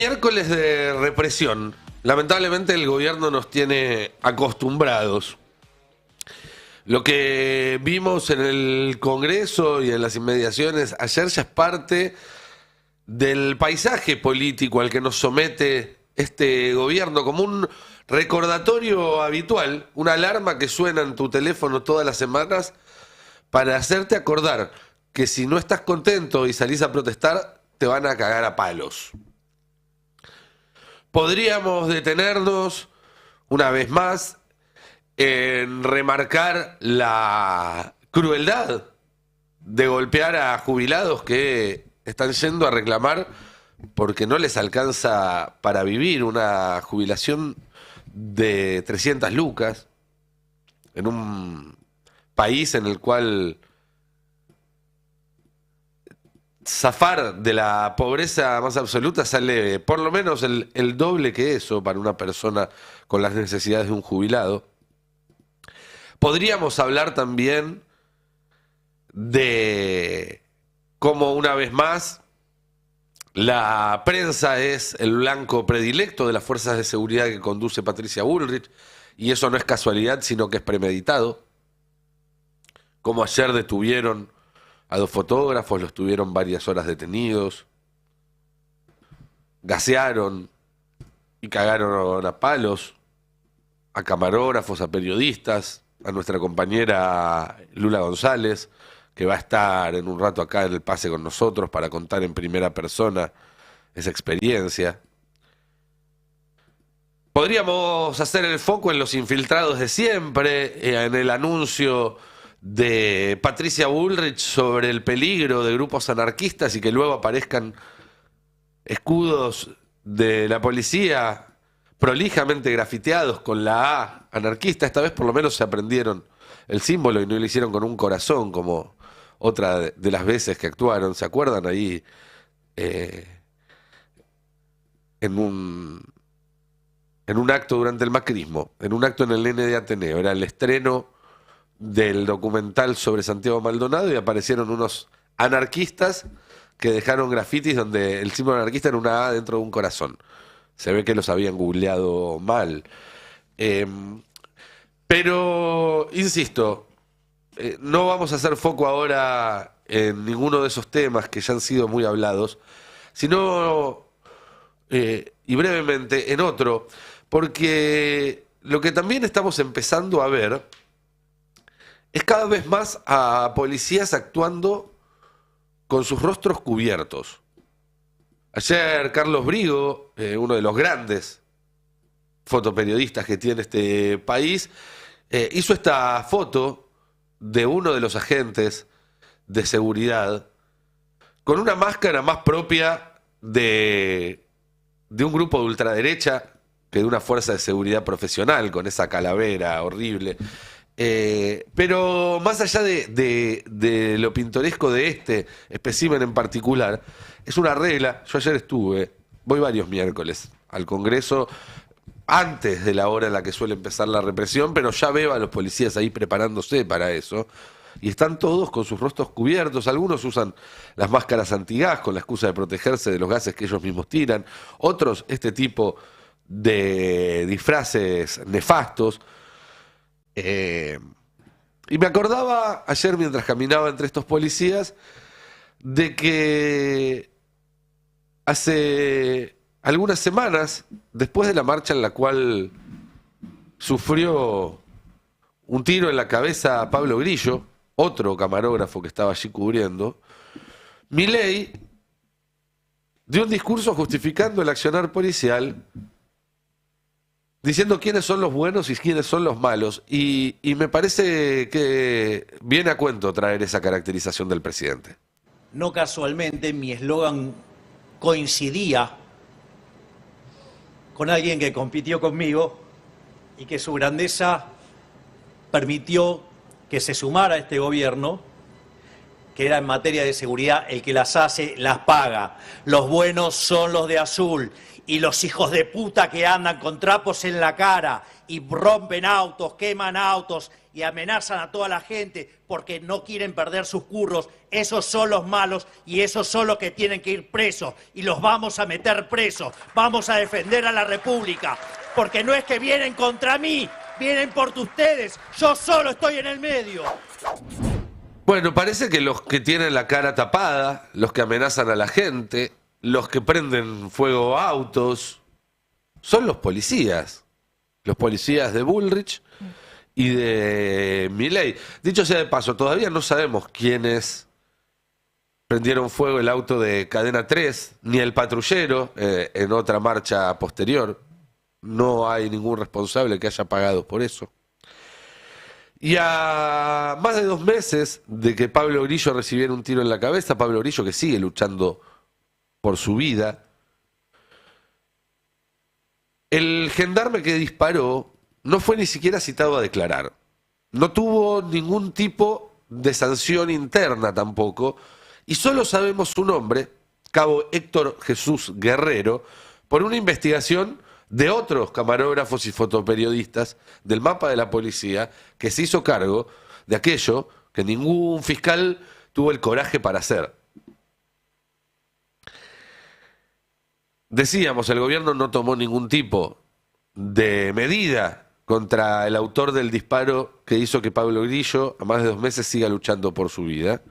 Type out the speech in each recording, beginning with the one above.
Miércoles de represión. Lamentablemente el gobierno nos tiene acostumbrados. Lo que vimos en el Congreso y en las inmediaciones ayer ya es parte del paisaje político al que nos somete este gobierno, como un recordatorio habitual, una alarma que suena en tu teléfono todas las semanas para hacerte acordar que si no estás contento y salís a protestar, te van a cagar a palos. Podríamos detenernos una vez más en remarcar la crueldad de golpear a jubilados que están yendo a reclamar porque no les alcanza para vivir una jubilación de 300 lucas en un país en el cual zafar de la pobreza más absoluta sale por lo menos el doble que eso para una persona con las necesidades de un jubilado. Podríamos hablar también de cómo una vez más la prensa es el blanco predilecto de las fuerzas de seguridad que conduce Patricia Bullrich, y eso no es casualidad, sino que es premeditado. Como ayer detuvieron a 2 fotógrafos, los tuvieron varias horas detenidos, gasearon y cagaron a palos a camarógrafos, a periodistas, a nuestra compañera Lula González, que va a estar en un rato acá en el pase con nosotros para contar en primera persona esa experiencia. Podríamos hacer el foco en los infiltrados de siempre, en el anuncio de Patricia Bullrich sobre el peligro de grupos anarquistas y que luego aparezcan escudos de la policía prolijamente grafiteados con la A anarquista. Esta vez por lo menos se aprendieron el símbolo y no lo hicieron con un corazón como otra de las veces que actuaron. ¿Se acuerdan ahí? En un acto durante el macrismo, en un acto en el N de Ateneo. Era el estreno del documental sobre Santiago Maldonado y aparecieron unos anarquistas que dejaron grafitis donde el símbolo anarquista era una A dentro de un corazón. Se ve que los habían googleado mal. Pero, insisto, no vamos a hacer foco ahora en ninguno de esos temas que ya han sido muy hablados, sino, y brevemente, en otro, porque lo que también estamos empezando a ver es cada vez más a policías actuando con sus rostros cubiertos. Ayer Carlos Brigo, uno de los grandes fotoperiodistas que tiene este país, hizo esta foto de uno de los agentes de seguridad con una máscara más propia de un grupo de ultraderecha que de una fuerza de seguridad profesional, con esa calavera horrible. Pero más allá de lo pintoresco de este espécimen en particular, es una regla. Yo ayer voy varios miércoles al Congreso, antes de la hora en la que suele empezar la represión, pero ya veo a los policías ahí preparándose para eso. Y están todos con sus rostros cubiertos. Algunos usan las máscaras antigás con la excusa de protegerse de los gases que ellos mismos tiran. Otros, este tipo de disfraces nefastos. Y me acordaba ayer mientras caminaba entre estos policías de que hace algunas semanas, después de la marcha en la cual sufrió un tiro en la cabeza a Pablo Grillo, otro camarógrafo que estaba allí cubriendo, Milei dio un discurso justificando el accionar policial, diciendo quiénes son los buenos y quiénes son los malos. Y me parece que viene a cuento traer esa caracterización del presidente. No casualmente mi eslogan coincidía con alguien que compitió conmigo y que su grandeza permitió que se sumara a este gobierno, que era en materia de seguridad, el que las hace, las paga. Los buenos son los de azul. Y los hijos de puta que andan con trapos en la cara y rompen autos, queman autos y amenazan a toda la gente porque no quieren perder sus curros, esos son los malos y esos son los que tienen que ir presos. Y los vamos a meter presos. Vamos a defender a la República. Porque no es que vienen contra mí, vienen por ustedes. Yo solo estoy en el medio. Bueno, parece que los que tienen la cara tapada, los que amenazan a la gente, los que prenden fuego a autos, son los policías de Bullrich y de Milei. Dicho sea de paso, todavía no sabemos quiénes prendieron fuego el auto de Cadena 3, ni el patrullero en otra marcha posterior. No hay ningún responsable que haya pagado por eso. Y a más de 2 meses de que Pablo Grillo recibiera un tiro en la cabeza, Pablo Grillo que sigue luchando por su vida, el gendarme que disparó no fue ni siquiera citado a declarar. No tuvo ningún tipo de sanción interna tampoco, y solo sabemos su nombre, cabo Héctor Jesús Guerrero, por una investigación de otros camarógrafos y fotoperiodistas del mapa de la policía que se hizo cargo de aquello que ningún fiscal tuvo el coraje para hacer. Decíamos, el gobierno no tomó ningún tipo de medida contra el autor del disparo que hizo que Pablo Grillo, a más de 2 meses, siga luchando por su vida.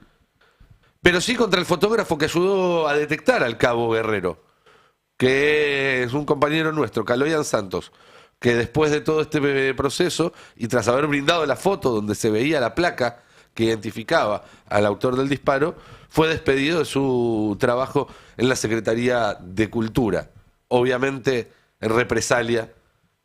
Pero sí contra el fotógrafo que ayudó a detectar al cabo Guerrero, que es un compañero nuestro, Caloyan Santos, que después de todo este proceso y tras haber brindado la foto donde se veía la placa que identificaba al autor del disparo, fue despedido de su trabajo en la Secretaría de Cultura, obviamente en represalia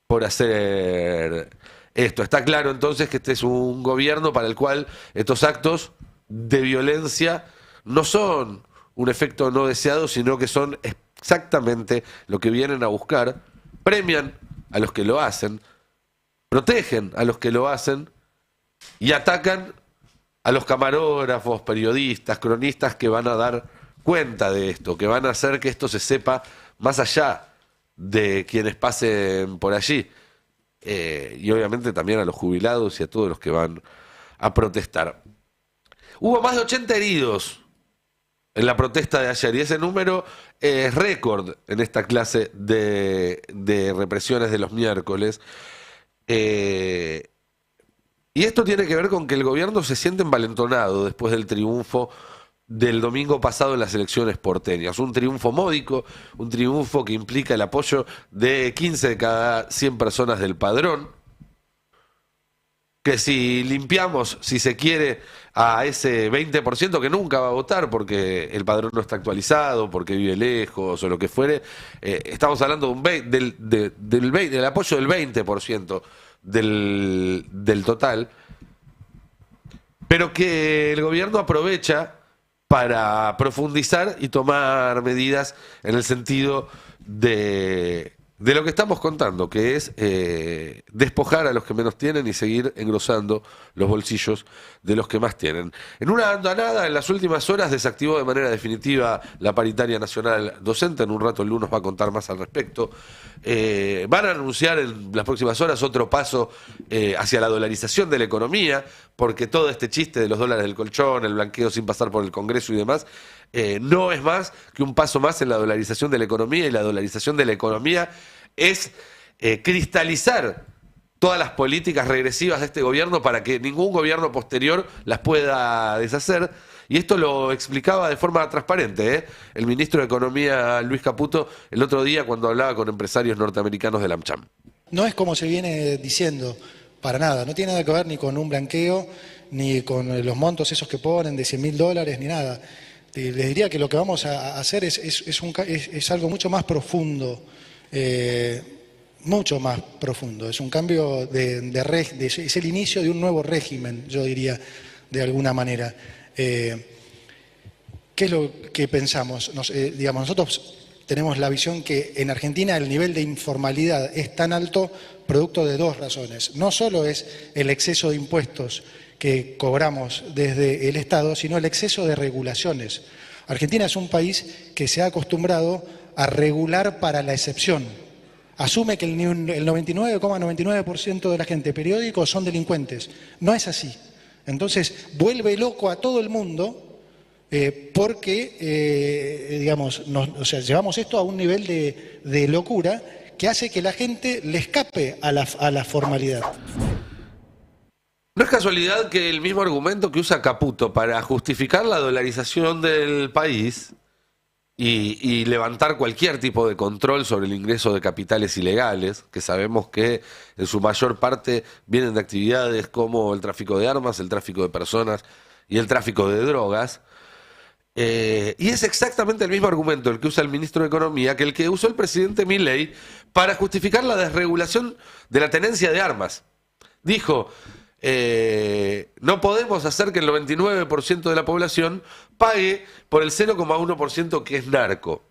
por hacer esto. Está claro entonces que este es un gobierno para el cual estos actos de violencia no son un efecto no deseado, sino que son exactamente lo que vienen a buscar, premian a los que lo hacen, protegen a los que lo hacen y atacan a los camarógrafos, periodistas, cronistas que van a dar cuenta de esto, que van a hacer que esto se sepa más allá de quienes pasen por allí. Y obviamente también a los jubilados y a todos los que van a protestar. Hubo más de 80 heridos en la protesta de ayer y ese número es récord en esta clase de represiones de los miércoles. Y esto tiene que ver con que el gobierno se siente envalentonado después del triunfo del domingo pasado en las elecciones porteñas. Un triunfo módico, un triunfo que implica el apoyo de 15 de cada 100 personas del padrón, que si limpiamos, si se quiere, a ese 20% que nunca va a votar porque el padrón no está actualizado, porque vive lejos o lo que fuere, estamos hablando de del apoyo del 20% del total, pero que el gobierno aprovecha para profundizar y tomar medidas en el sentido de lo que estamos contando, que es despojar a los que menos tienen y seguir engrosando los bolsillos de los que más tienen. En una andanada, en las últimas horas, desactivó de manera definitiva la paritaria nacional docente. En un rato el lunes va a contar más al respecto. Van a anunciar en las próximas horas otro paso hacia la dolarización de la economía, porque todo este chiste de los dólares del colchón, el blanqueo sin pasar por el Congreso y demás, no es más que un paso más en la dolarización de la economía, y la dolarización de la economía es cristalizar todas las políticas regresivas de este gobierno para que ningún gobierno posterior las pueda deshacer. Y esto lo explicaba de forma transparente el ministro de Economía, Luis Caputo, el otro día cuando hablaba con empresarios norteamericanos de la AmCham. No es como se viene diciendo, para nada, no tiene nada que ver ni con un blanqueo, ni con los montos esos que ponen de $100.000, ni nada. Les diría que lo que vamos a hacer es algo mucho más profundo, mucho más profundo. Es un cambio es el inicio de un nuevo régimen, yo diría, de alguna manera. ¿Qué es lo que pensamos? Nosotros tenemos la visión que en Argentina el nivel de informalidad es tan alto producto de 2 razones. No solo es el exceso de impuestos que cobramos desde el Estado, sino el exceso de regulaciones. Argentina es un país que se ha acostumbrado a regular para la excepción. Asume que el 99,99% de la gente periódicos son delincuentes. No es así. Entonces vuelve loco a todo el mundo porque, digamos, llevamos esto a un nivel de locura que hace que la gente le escape a la formalidad. No es casualidad que el mismo argumento que usa Caputo para justificar la dolarización del país y levantar cualquier tipo de control sobre el ingreso de capitales ilegales, que sabemos que en su mayor parte vienen de actividades como el tráfico de armas, el tráfico de personas y el tráfico de drogas. Y es exactamente el mismo argumento el que usa el ministro de Economía que el que usó el presidente Milei para justificar la desregulación de la tenencia de armas. Dijo, no podemos hacer que el 99% de la población pague por el 0,1% que es narco.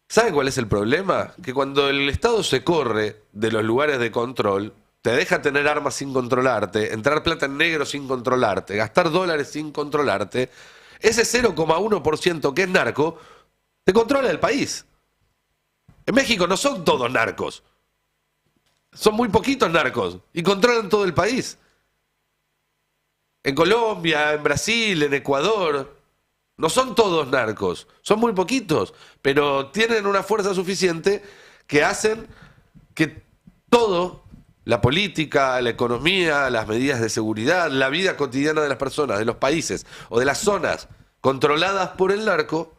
¿Sabe cuál es el problema? Que cuando el Estado se corre de los lugares de control, te deja tener armas sin controlarte, entrar plata en negro sin controlarte, gastar dólares sin controlarte, ese 0,1% que es narco, te controla el país. En México no son todos narcos. Son muy poquitos narcos y controlan todo el país. En Colombia, en Brasil, en Ecuador, no son todos narcos. Son muy poquitos, pero tienen una fuerza suficiente que hacen que todo, la política, la economía, las medidas de seguridad, la vida cotidiana de las personas, de los países o de las zonas controladas por el narco,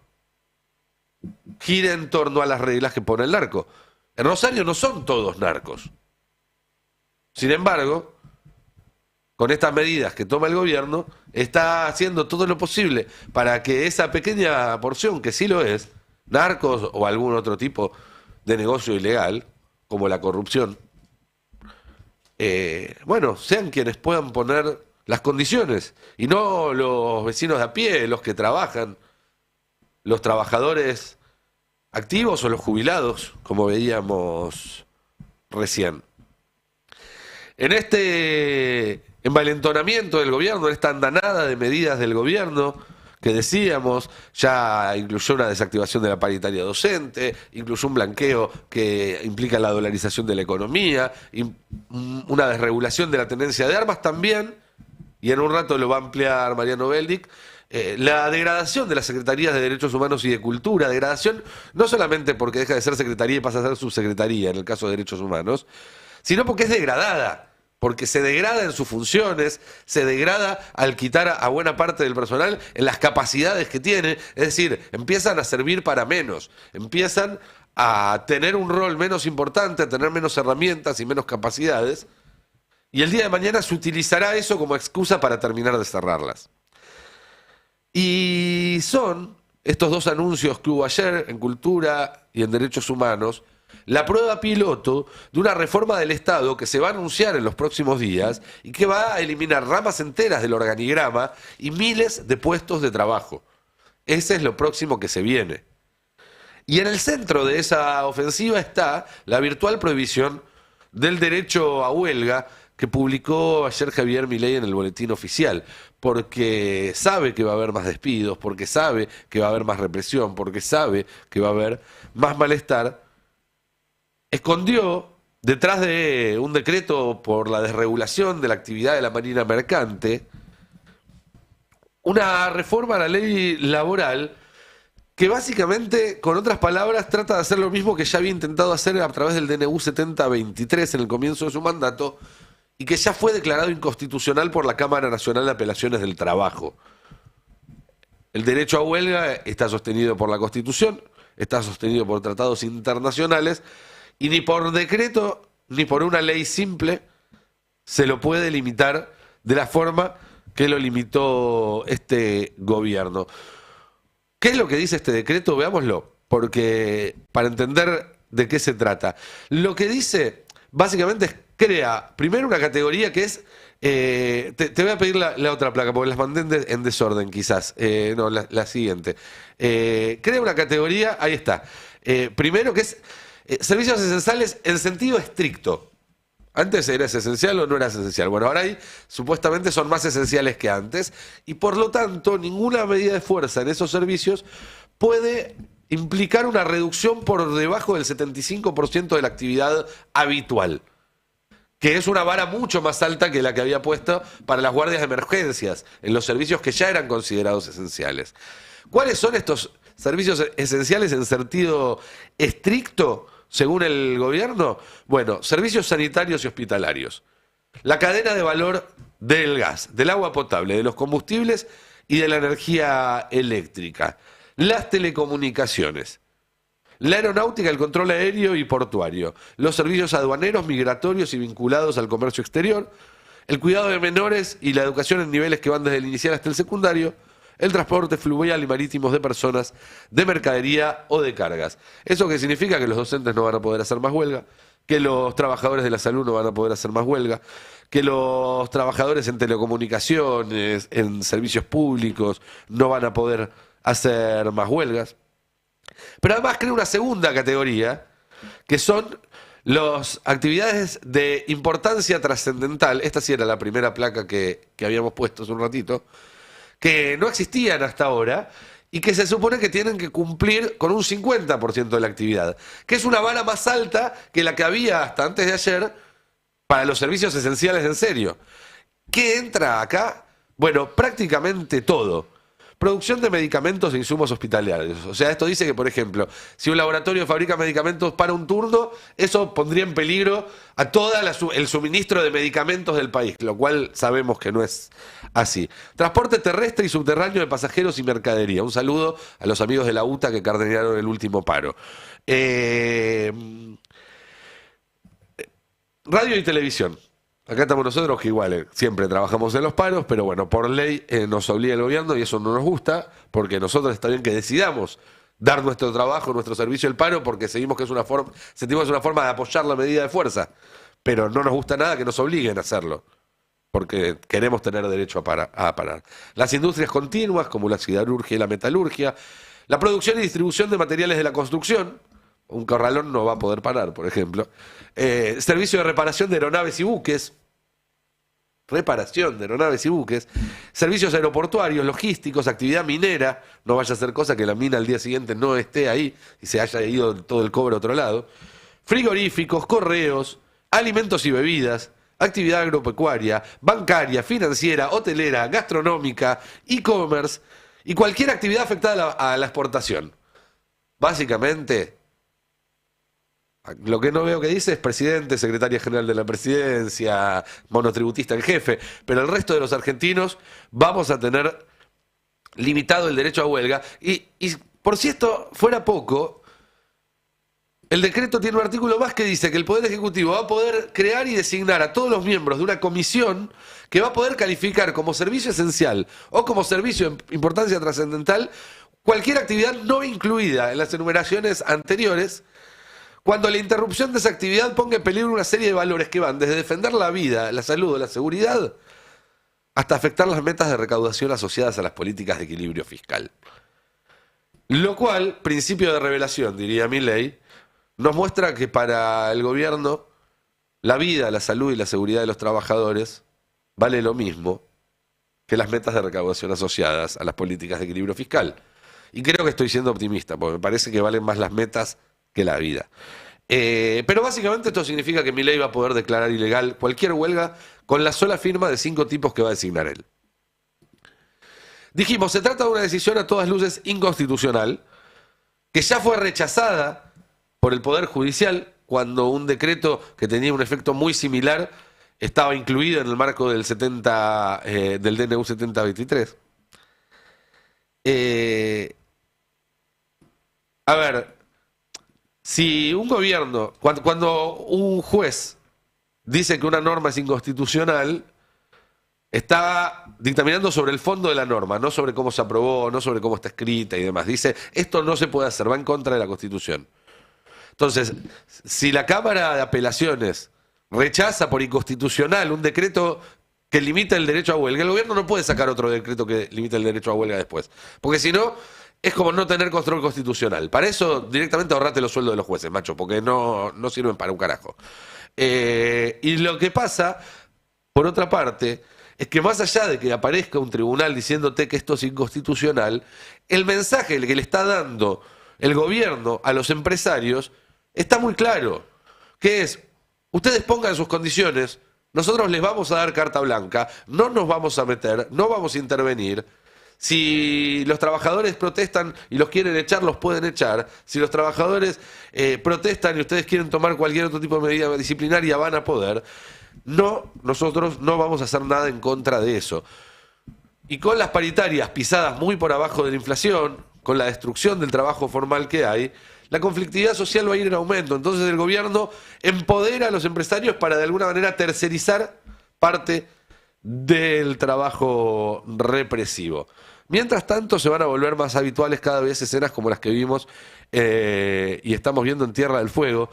gire en torno a las reglas que pone el narco. En Rosario no son todos narcos. Sin embargo, con estas medidas que toma el gobierno, está haciendo todo lo posible para que esa pequeña porción, que sí lo es, narcos o algún otro tipo de negocio ilegal, como la corrupción, sean quienes puedan poner las condiciones, y no los vecinos de a pie, los que trabajan, los trabajadores activos o los jubilados, como veíamos recién. En este envalentonamiento del gobierno, en esta andanada de medidas del gobierno, que decíamos, ya incluyó una desactivación de la paritaria docente, incluyó un blanqueo que implica la dolarización de la economía, una desregulación de la tenencia de armas también, y en un rato lo va a ampliar Mariano Beldic, la degradación de las Secretarías de Derechos Humanos y de Cultura, degradación no solamente porque deja de ser secretaría y pasa a ser subsecretaría en el caso de Derechos Humanos, sino porque es degradada, porque se degrada en sus funciones, se degrada al quitar a buena parte del personal en las capacidades que tiene, es decir, empiezan a servir para menos, empiezan a tener un rol menos importante, a tener menos herramientas y menos capacidades, y el día de mañana se utilizará eso como excusa para terminar de cerrarlas. Y son estos dos anuncios que hubo ayer en Cultura y en Derechos Humanos, la prueba piloto de una reforma del Estado que se va a anunciar en los próximos días y que va a eliminar ramas enteras del organigrama y miles de puestos de trabajo. Ese es lo próximo que se viene. Y en el centro de esa ofensiva está la virtual prohibición del derecho a huelga que publicó ayer Javier Milei en el Boletín Oficial, porque sabe que va a haber más despidos, porque sabe que va a haber más represión, porque sabe que va a haber más malestar. Escondió detrás de un decreto por la desregulación de la actividad de la marina mercante una reforma a la ley laboral que básicamente, con otras palabras, trata de hacer lo mismo que ya había intentado hacer a través del DNU 7023 en el comienzo de su mandato y que ya fue declarado inconstitucional por la Cámara Nacional de Apelaciones del Trabajo. El derecho a huelga está sostenido por la Constitución, está sostenido por tratados internacionales, y ni por decreto ni por una ley simple se lo puede limitar de la forma que lo limitó este gobierno. ¿Qué es lo que dice este decreto? Veámoslo, porque para entender de qué se trata. Lo que dice básicamente es crea primero una categoría que es, te voy a pedir la otra placa porque las mandé en desorden quizás, no, la siguiente. Crea una categoría, ahí está, primero que es servicios esenciales en sentido estricto. Antes eras esencial o no eras esencial. Bueno, ahora supuestamente son más esenciales que antes y por lo tanto ninguna medida de fuerza en esos servicios puede implicar una reducción por debajo del 75% de la actividad habitual, que es una vara mucho más alta que la que había puesto para las guardias de emergencias en los servicios que ya eran considerados esenciales. ¿Cuáles son estos servicios esenciales en sentido estricto, según el gobierno? Bueno, servicios sanitarios y hospitalarios. La cadena de valor del gas, del agua potable, de los combustibles y de la energía eléctrica. Las telecomunicaciones. La aeronáutica, el control aéreo y portuario. Los servicios aduaneros, migratorios y vinculados al comercio exterior. El cuidado de menores y la educación en niveles que van desde el inicial hasta el secundario. El transporte fluvial y marítimos de personas, de mercadería o de cargas. ¿Eso qué significa? Que los docentes no van a poder hacer más huelga, que los trabajadores de la salud no van a poder hacer más huelga, que los trabajadores en telecomunicaciones, en servicios públicos, no van a poder hacer más huelgas. Pero además crea una segunda categoría, que son las actividades de importancia trascendental. Esta sí era la primera placa que habíamos puesto hace un ratito, que no existían hasta ahora y que se supone que tienen que cumplir con un 50% de la actividad, que es una vara más alta que la que había hasta antes de ayer para los servicios esenciales en serio. ¿Qué entra acá? Bueno, prácticamente todo. Producción de medicamentos e insumos hospitalarios. O sea, esto dice que, por ejemplo, si un laboratorio fabrica medicamentos para un turno, eso pondría en peligro a todo el suministro de medicamentos del país, lo cual sabemos que no es así. Transporte terrestre y subterráneo de pasajeros y mercadería. Un saludo a los amigos de la UTA que cardenearon el último paro. Radio y televisión. Acá estamos nosotros que igual siempre trabajamos en los paros, pero bueno, por ley nos obliga el gobierno y eso no nos gusta, porque nosotros está bien que decidamos dar nuestro trabajo, nuestro servicio al paro, porque sentimos que es una forma de apoyar la medida de fuerza, pero no nos gusta nada que nos obliguen a hacerlo, porque queremos tener derecho a parar. Las industrias continuas, como la siderurgia y la metalurgia, la producción y distribución de materiales de la construcción. Un corralón no va a poder parar, por ejemplo. Servicio de reparación de aeronaves y buques. Servicios aeroportuarios, logísticos, actividad minera. No vaya a ser cosa que la mina al día siguiente no esté ahí y se haya ido todo el cobre a otro lado. Frigoríficos, correos, alimentos y bebidas, actividad agropecuaria, bancaria, financiera, hotelera, gastronómica, e-commerce y cualquier actividad afectada a la exportación. Básicamente, lo que no veo que dice es presidente, secretaria general de la presidencia, monotributista en jefe, pero el resto de los argentinos vamos a tener limitado el derecho a huelga. Y por si esto fuera poco, el decreto tiene un artículo más que dice que el Poder Ejecutivo va a poder crear y designar a todos los miembros de una comisión que va a poder calificar como servicio esencial o como servicio de importancia trascendental cualquier actividad no incluida en las enumeraciones anteriores, cuando la interrupción de esa actividad ponga en peligro una serie de valores que van desde defender la vida, la salud o la seguridad, hasta afectar las metas de recaudación asociadas a las políticas de equilibrio fiscal. Lo cual, principio de revelación, diría Milei, nos muestra que para el gobierno la vida, la salud y la seguridad de los trabajadores vale lo mismo que las metas de recaudación asociadas a las políticas de equilibrio fiscal. Y creo que estoy siendo optimista, porque me parece que valen más las metas que la vida. Pero básicamente esto significa que Milei va a poder declarar ilegal cualquier huelga con la sola firma de 5 tipos que va a designar él. Dijimos, se trata de una decisión a todas luces inconstitucional, que ya fue rechazada por el Poder Judicial cuando un decreto que tenía un efecto muy similar estaba incluido en el marco del del DNU 7023. A ver, si un gobierno, cuando un juez dice que una norma es inconstitucional, está dictaminando sobre el fondo de la norma, no sobre cómo se aprobó, no sobre cómo está escrita y demás. Dice, esto no se puede hacer, va en contra de la Constitución. Entonces, si la Cámara de Apelaciones rechaza por inconstitucional un decreto que limita el derecho a huelga, el gobierno no puede sacar otro decreto que limite el derecho a huelga después. Porque si no, es como no tener control constitucional. Para eso directamente ahorrate los sueldos de los jueces, macho, porque no sirven para un carajo. Y lo que pasa, por otra parte, es que más allá de que aparezca un tribunal diciéndote que esto es inconstitucional, el mensaje que le está dando el gobierno a los empresarios está muy claro, que es, ustedes pongan sus condiciones, nosotros les vamos a dar carta blanca, no nos vamos a meter, no vamos a intervenir. Si los trabajadores protestan y los quieren echar, los pueden echar. Si los trabajadores protestan y ustedes quieren tomar cualquier otro tipo de medida disciplinaria, van a poder. No, nosotros no vamos a hacer nada en contra de eso. Y con las paritarias pisadas muy por abajo de la inflación, con la destrucción del trabajo formal que hay, la conflictividad social va a ir en aumento. Entonces el gobierno empodera a los empresarios para de alguna manera tercerizar parte del trabajo represivo. Mientras tanto se van a volver más habituales cada vez escenas como las que vimos y estamos viendo en Tierra del Fuego.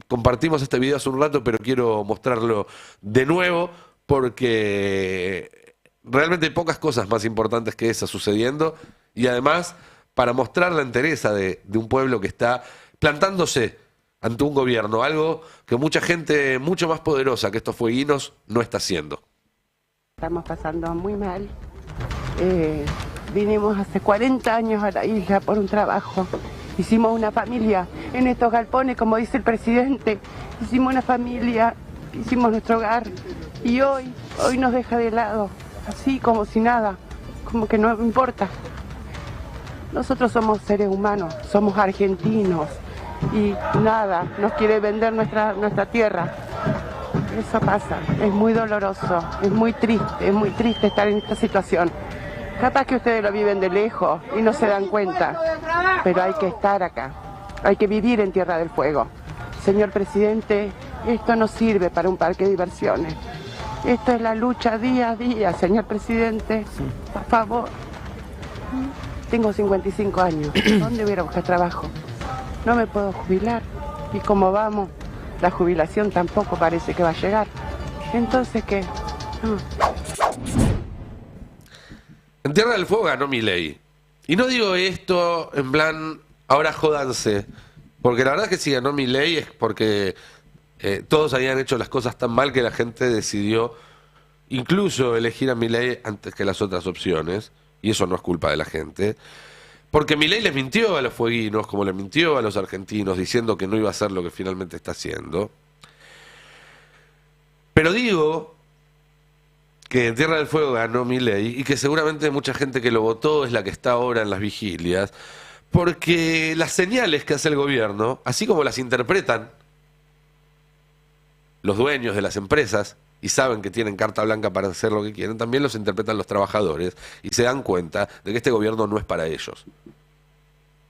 Compartimos este video hace un rato, pero quiero mostrarlo de nuevo porque realmente hay pocas cosas más importantes que esa sucediendo y además para mostrar la entereza de un pueblo que está plantándose ante un gobierno, algo que mucha gente mucho más poderosa que estos fueguinos no está haciendo. Estamos pasando muy mal. Vinimos hace 40 años a la isla por un trabajo. Hicimos una familia en estos galpones, como dice el presidente. Hicimos una familia, hicimos nuestro hogar. Y hoy nos deja de lado, así como si nada, como que no importa. Nosotros somos seres humanos, somos argentinos y nada, nos quiere vender nuestra tierra. Eso pasa, es muy doloroso, es muy triste estar en esta situación. Capaz que ustedes lo viven de lejos y no se dan cuenta, pero hay que estar acá, hay que vivir en Tierra del Fuego. Señor presidente, esto no sirve para un parque de diversiones. Esto es la lucha día a día, señor presidente, por favor. Tengo 55 años, ¿dónde voy a buscar trabajo? No me puedo jubilar y como vamos, la jubilación tampoco parece que va a llegar. Entonces, ¿qué? En Tierra del Fuego ganó Milei. Y no digo esto en plan, ahora jódanse. Porque la verdad es que si ganó Milei es porque todos habían hecho las cosas tan mal que la gente decidió incluso elegir a Milei antes que las otras opciones. Y eso no es culpa de la gente. Porque Milei les mintió a los fueguinos, como le mintió a los argentinos, diciendo que no iba a hacer lo que finalmente está haciendo. Pero digo que en Tierra del Fuego ganó Milei y que seguramente mucha gente que lo votó es la que está ahora en las vigilias, porque las señales que hace el gobierno, así como las interpretan los dueños de las empresas y saben que tienen carta blanca para hacer lo que quieren, también los interpretan los trabajadores y se dan cuenta de que este gobierno no es para ellos.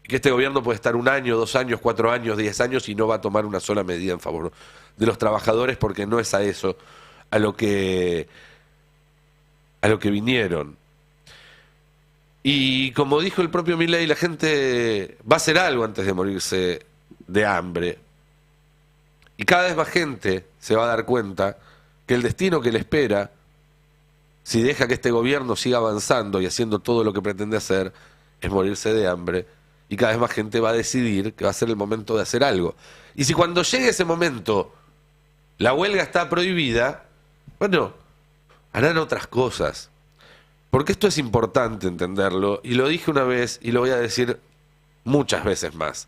Y que este gobierno puede estar 1 año, 2 años, 4 años, 10 años y no va a tomar una sola medida en favor de los trabajadores porque no es a eso a lo que vinieron. Y como dijo el propio Milei, la gente va a hacer algo antes de morirse de hambre. Y cada vez más gente se va a dar cuenta que el destino que le espera, si deja que este gobierno siga avanzando y haciendo todo lo que pretende hacer, es morirse de hambre. Y cada vez más gente va a decidir que va a ser el momento de hacer algo. Y si cuando llegue ese momento la huelga está prohibida, bueno, harán otras cosas. Porque esto es importante entenderlo, y lo dije una vez y lo voy a decir muchas veces más.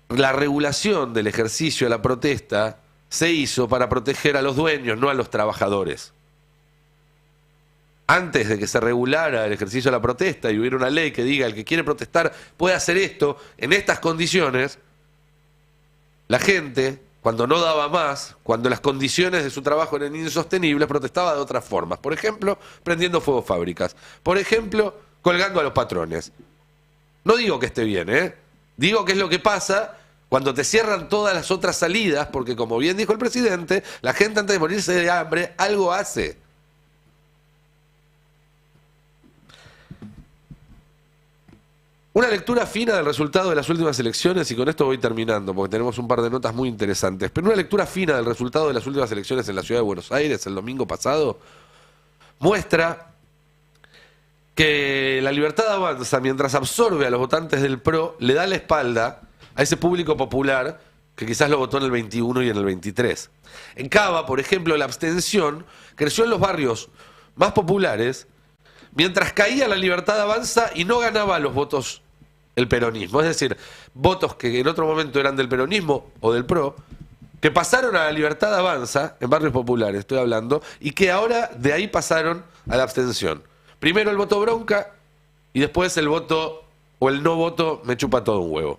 La regulación del ejercicio de la protesta se hizo para proteger a los dueños, no a los trabajadores. Antes de que se regulara el ejercicio de la protesta y hubiera una ley que diga el que quiere protestar puede hacer esto en estas condiciones, la gente, cuando no daba más, cuando las condiciones de su trabajo eran insostenibles, protestaba de otras formas. Por ejemplo, prendiendo fuego fábricas. Por ejemplo, colgando a los patrones. No digo que esté bien, ¿eh? Digo que es lo que pasa cuando te cierran todas las otras salidas, porque como bien dijo el presidente, la gente antes de morirse de hambre algo hace. Una lectura fina del resultado de las últimas elecciones, y con esto voy terminando, porque tenemos un par de notas muy interesantes, pero una lectura fina del resultado de las últimas elecciones en la ciudad de Buenos Aires el domingo pasado muestra que La Libertad Avanza, mientras absorbe a los votantes del PRO, le da la espalda a ese público popular que quizás lo votó en el 21 y en el 23. En Cava, por ejemplo, la abstención creció en los barrios más populares, mientras caía La Libertad Avanza y no ganaba los votos el peronismo. Es decir, votos que en otro momento eran del peronismo o del PRO, que pasaron a La Libertad Avanza, en barrios populares estoy hablando, y que ahora de ahí pasaron a la abstención. Primero el voto bronca y después el voto o el no voto me chupa todo un huevo.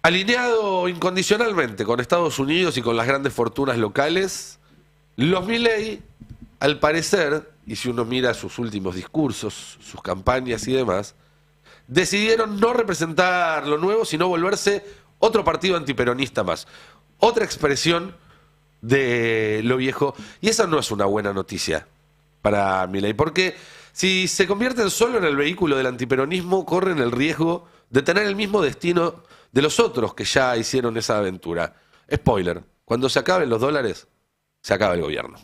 Alineado incondicionalmente con Estados Unidos y con las grandes fortunas locales, los Milei, al parecer, y si uno mira sus últimos discursos, sus campañas y demás, decidieron no representar lo nuevo, sino volverse otro partido antiperonista más. Otra expresión de lo viejo. Y esa no es una buena noticia para Milei, porque si se convierten solo en el vehículo del antiperonismo, corren el riesgo de tener el mismo destino de los otros que ya hicieron esa aventura. Spoiler, cuando se acaben los dólares, se acaba el gobierno.